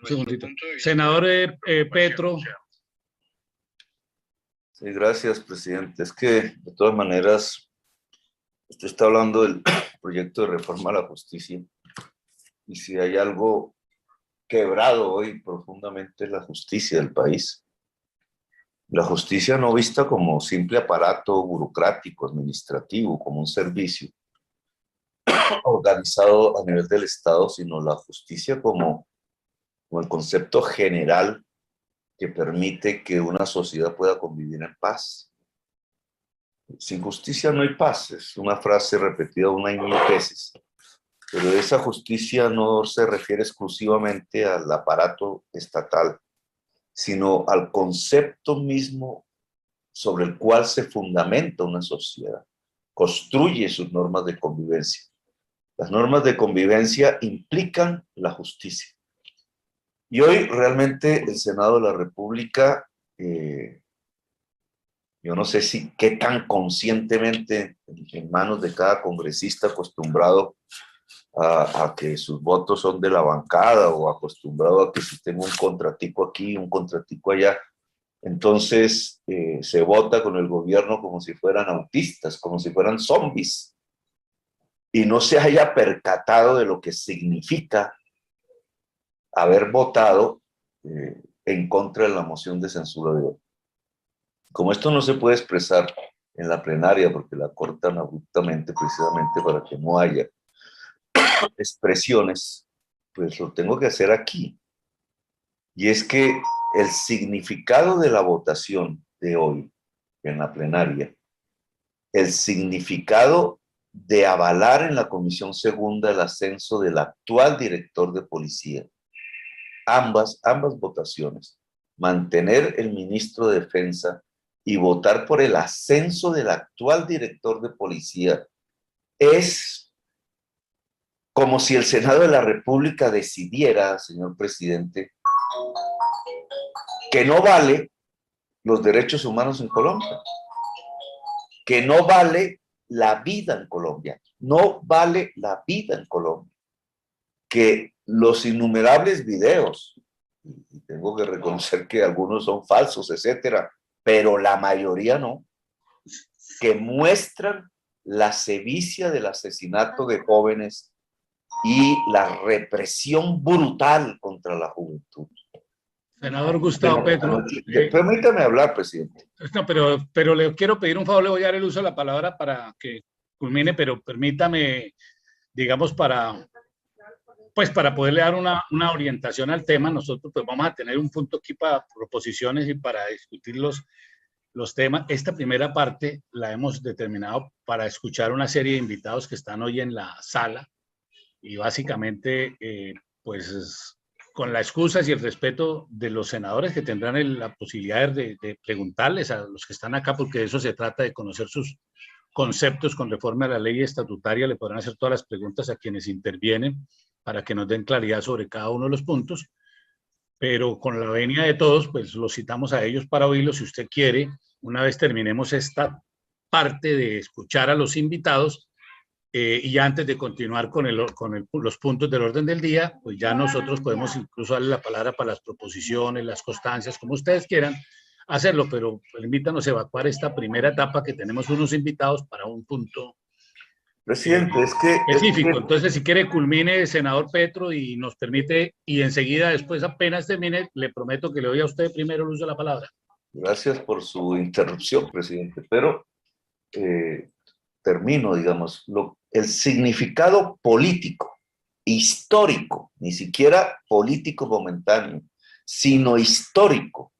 Un segundito. Senador Petro. Sí, gracias, presidente. Es que, de todas maneras, usted está hablando del proyecto de reforma a la justicia, y si hay algo quebrado hoy profundamente es la justicia del país. La justicia no vista como simple aparato burocrático, administrativo, como un servicio organizado a nivel del Estado, sino la justicia como el concepto general que permite que una sociedad pueda convivir en paz. Sin justicia no hay paz, es una frase repetida una y mil veces, pero esa justicia no se refiere exclusivamente al aparato estatal, sino al concepto mismo sobre el cual se fundamenta una sociedad, construye sus normas de convivencia. Las normas de convivencia implican la justicia. Y hoy realmente el Senado de la República, yo no sé si qué tan conscientemente en manos de cada congresista acostumbrado a que sus votos son de la bancada o acostumbrado a que si tengo un contratico aquí, un contratico allá, entonces se vota con el gobierno como si fueran autistas, como si fueran zombies, y no se haya percatado de lo que significa haber votado en contra de la moción de censura de hoy. Como esto no se puede expresar en la plenaria porque la cortan abruptamente precisamente para que no haya expresiones, pues lo tengo que hacer aquí. Y es que el significado de la votación de hoy en la plenaria, el significado de avalar en la Comisión Segunda el ascenso del actual director de policía, ambas votaciones, mantener el ministro de Defensa y votar por el ascenso del actual director de policía, es como si el Senado de la República decidiera, señor presidente, que no vale los derechos humanos en Colombia, que no vale la vida en Colombia, no vale la vida en Colombia, que los innumerables videos, y tengo que reconocer que algunos son falsos, etcétera, pero la mayoría no, que muestran la sevicia del asesinato de jóvenes y la represión brutal contra la juventud. Senador Gustavo Petro. Permítame hablar, presidente. No, pero le quiero pedir un favor, le voy a dar el uso de la palabra para que culmine, pero permítame, digamos, para poderle dar una orientación al tema. Nosotros pues vamos a tener un punto aquí para proposiciones y para discutir los temas. Esta primera parte la hemos determinado para escuchar una serie de invitados que están hoy en la sala y básicamente, pues con la excusa y el respeto de los senadores que tendrán la posibilidad de preguntarles a los que están acá, porque de eso se trata, de conocer sus conceptos con reforma a la ley estatutaria, le podrán hacer todas las preguntas a quienes intervienen para que nos den claridad sobre cada uno de los puntos, pero con la venia de todos, pues los citamos a ellos para oírlos. Si usted quiere, una vez terminemos esta parte de escuchar a los invitados, y antes de continuar con los puntos del orden del día, pues ya nosotros podemos incluso darle la palabra para las proposiciones, las constancias, como ustedes quieran hacerlo, pero permítanos evacuar esta primera etapa que tenemos unos invitados para un punto Presidente, específico. Entonces, si quiere, culmine, senador Petro, y nos permite, y enseguida, después, apenas termine, le prometo que le doy a usted primero el uso de la palabra. Gracias por su interrupción, presidente, pero termino, digamos, el significado político, histórico, ni siquiera político momentáneo, sino histórico,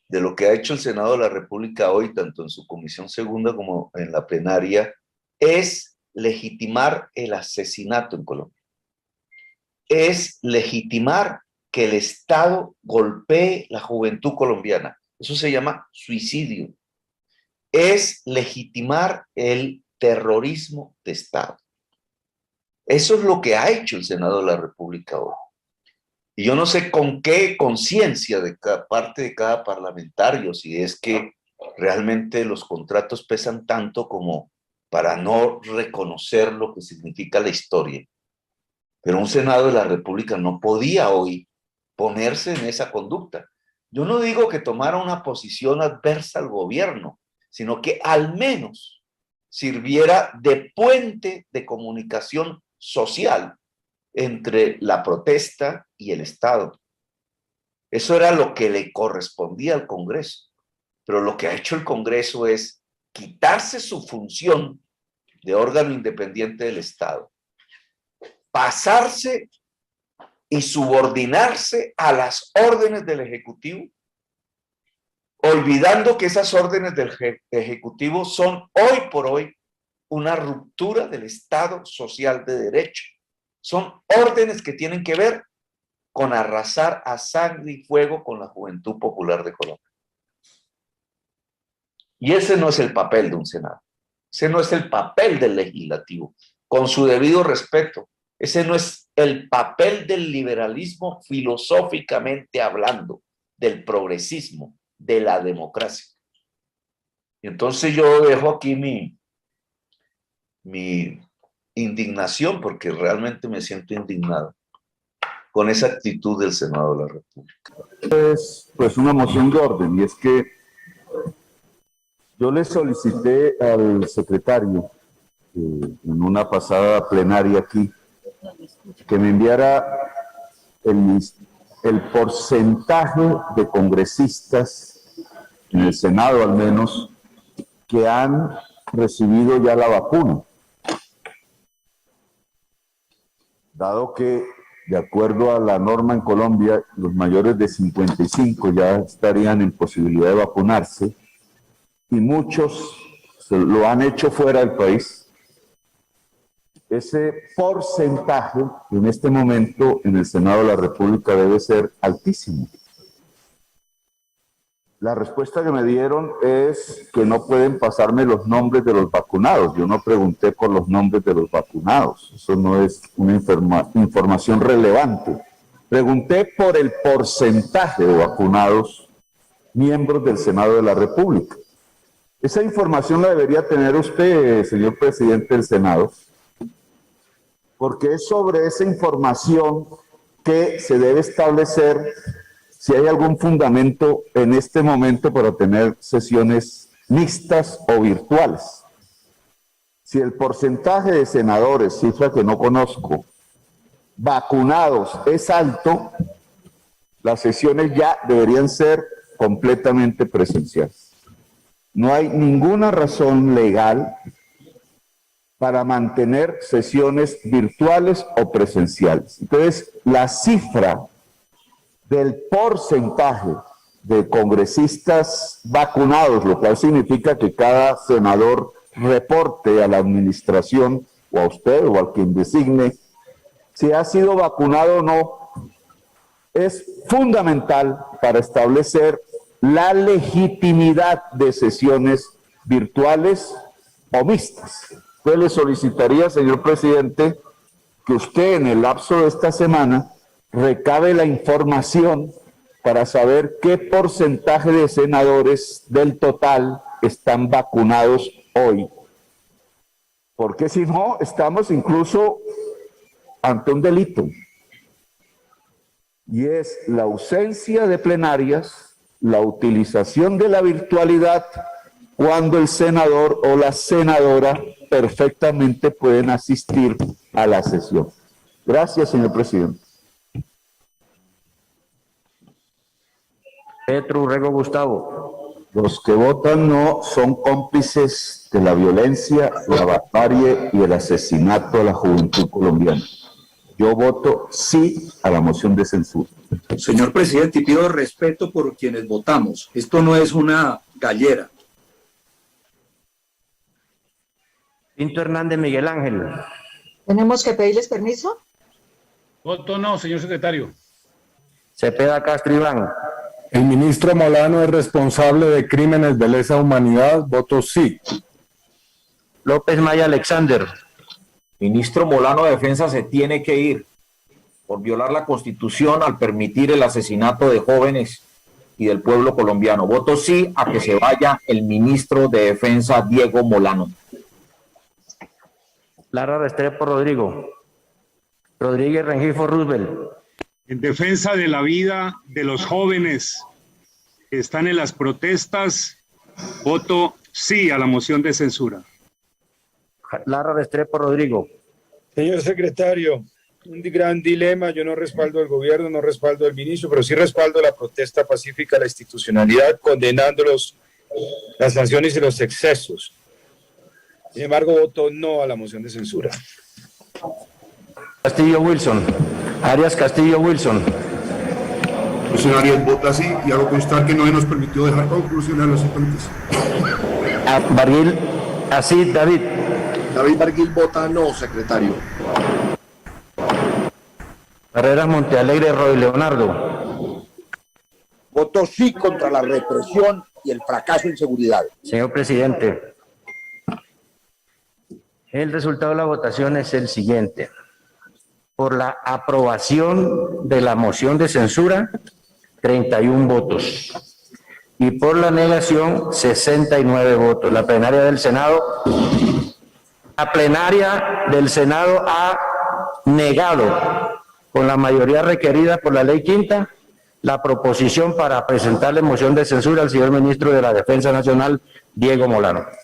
de lo que ha hecho el Senado de la República hoy, tanto en su comisión segunda como en la plenaria, es legitimar el asesinato en Colombia. Es legitimar que el Estado golpee la juventud colombiana. Eso se llama suicidio. Es legitimar el terrorismo de Estado. Eso es lo que ha hecho el Senado de la República hoy. Y yo no sé con qué conciencia de cada parte de cada parlamentario, si es que realmente los contratos pesan tanto como para no reconocer lo que significa la historia. Pero un Senado de la República no podía hoy ponerse en esa conducta. Yo no digo que tomara una posición adversa al gobierno, sino que al menos sirviera de puente de comunicación social entre la protesta y el Estado. Eso era lo que le correspondía al Congreso. Pero lo que ha hecho el Congreso es quitarse su función de órgano independiente del Estado, pasarse y subordinarse a las órdenes del Ejecutivo, olvidando que esas órdenes del Ejecutivo son hoy por hoy una ruptura del Estado social de derecho. Son órdenes que tienen que ver con arrasar a sangre y fuego con la Juventud Popular de Colombia. Y ese no es el papel de un Senado. Ese no es el papel del legislativo. Con su debido respeto, ese no es el papel del liberalismo filosóficamente hablando, del progresismo, de la democracia. Y entonces yo dejo aquí mi indignación, porque realmente me siento indignado con esa actitud del Senado de la República. Es pues una moción de orden, y es que yo le solicité al secretario en una pasada plenaria aquí que me enviara el porcentaje de congresistas, en el Senado al menos, que han recibido ya la vacuna. Dado que, de acuerdo a la norma en Colombia, los mayores de 55 ya estarían en posibilidad de vacunarse, y muchos lo han hecho fuera del país, ese porcentaje en este momento en el Senado de la República debe ser altísimo. La respuesta que me dieron es que no pueden pasarme los nombres de los vacunados. Yo no pregunté por los nombres de los vacunados. Eso no es una información relevante. Pregunté por el porcentaje de vacunados miembros del Senado de la República. Esa información la debería tener usted, señor presidente del Senado, porque es sobre esa información que se debe establecer si hay algún fundamento en este momento para tener sesiones mixtas o virtuales. Si el porcentaje de senadores, cifra que no conozco, vacunados es alto, las sesiones ya deberían ser completamente presenciales. No hay ninguna razón legal para mantener sesiones virtuales o presenciales. Entonces, la cifra del porcentaje de congresistas vacunados, lo cual significa que cada senador reporte a la administración o a usted o a quien designe si ha sido vacunado o no, es fundamental para establecer la legitimidad de sesiones virtuales o mixtas. Entonces le solicitaría, señor presidente, que usted en el lapso de esta semana recabe la información para saber qué porcentaje de senadores del total están vacunados hoy. Porque si no, estamos incluso ante un delito. Y es la ausencia de plenarias, la utilización de la virtualidad cuando el senador o la senadora perfectamente pueden asistir a la sesión. Gracias, señor presidente. Petro Urrego Gustavo. Los que votan no son cómplices de la violencia, la barbarie y el asesinato a la juventud colombiana. Yo voto sí a la moción de censura. Señor presidente, y pido respeto por quienes votamos. Esto no es una gallera. Pinto Hernández Miguel Ángel. ¿Tenemos que pedirles permiso? Voto no, señor secretario. Cepeda Castro Iván. El ministro Molano es responsable de crímenes de lesa humanidad. Voto sí. López Maya Alexander. Ministro Molano de Defensa se tiene que ir por violar la Constitución al permitir el asesinato de jóvenes y del pueblo colombiano. Voto sí a que se vaya el ministro de Defensa, Diego Molano. Lara Restrepo Rodrigo. Rodríguez Rengifo Roosevelt. En defensa de la vida de los jóvenes que están en las protestas, voto sí a la moción de censura. Lara Restrepo Rodrigo. Señor secretario, un gran dilema. Yo no respaldo al gobierno, no respaldo al ministro, pero sí respaldo la protesta pacífica, la institucionalidad, condenando las sanciones y los excesos. Sin embargo, voto no a la moción de censura. Castillo Wilson. Arias Castillo Wilson. El señor Arias vota sí y hago constar que no se nos permitió dejar conclusiones a los oponentes. Barguil Asid David. David Barguil vota no, secretario. Carreras Montealegre Roy Leonardo. Voto sí contra la represión y el fracaso en seguridad. Señor presidente, el resultado de la votación es el siguiente. Por la aprobación de la moción de censura, 31 votos. Y por la negación, 69 votos. La plenaria del Senado ha negado, con la mayoría requerida por la ley quinta, la proposición para presentarle moción de censura al señor ministro de la Defensa Nacional, Diego Molano.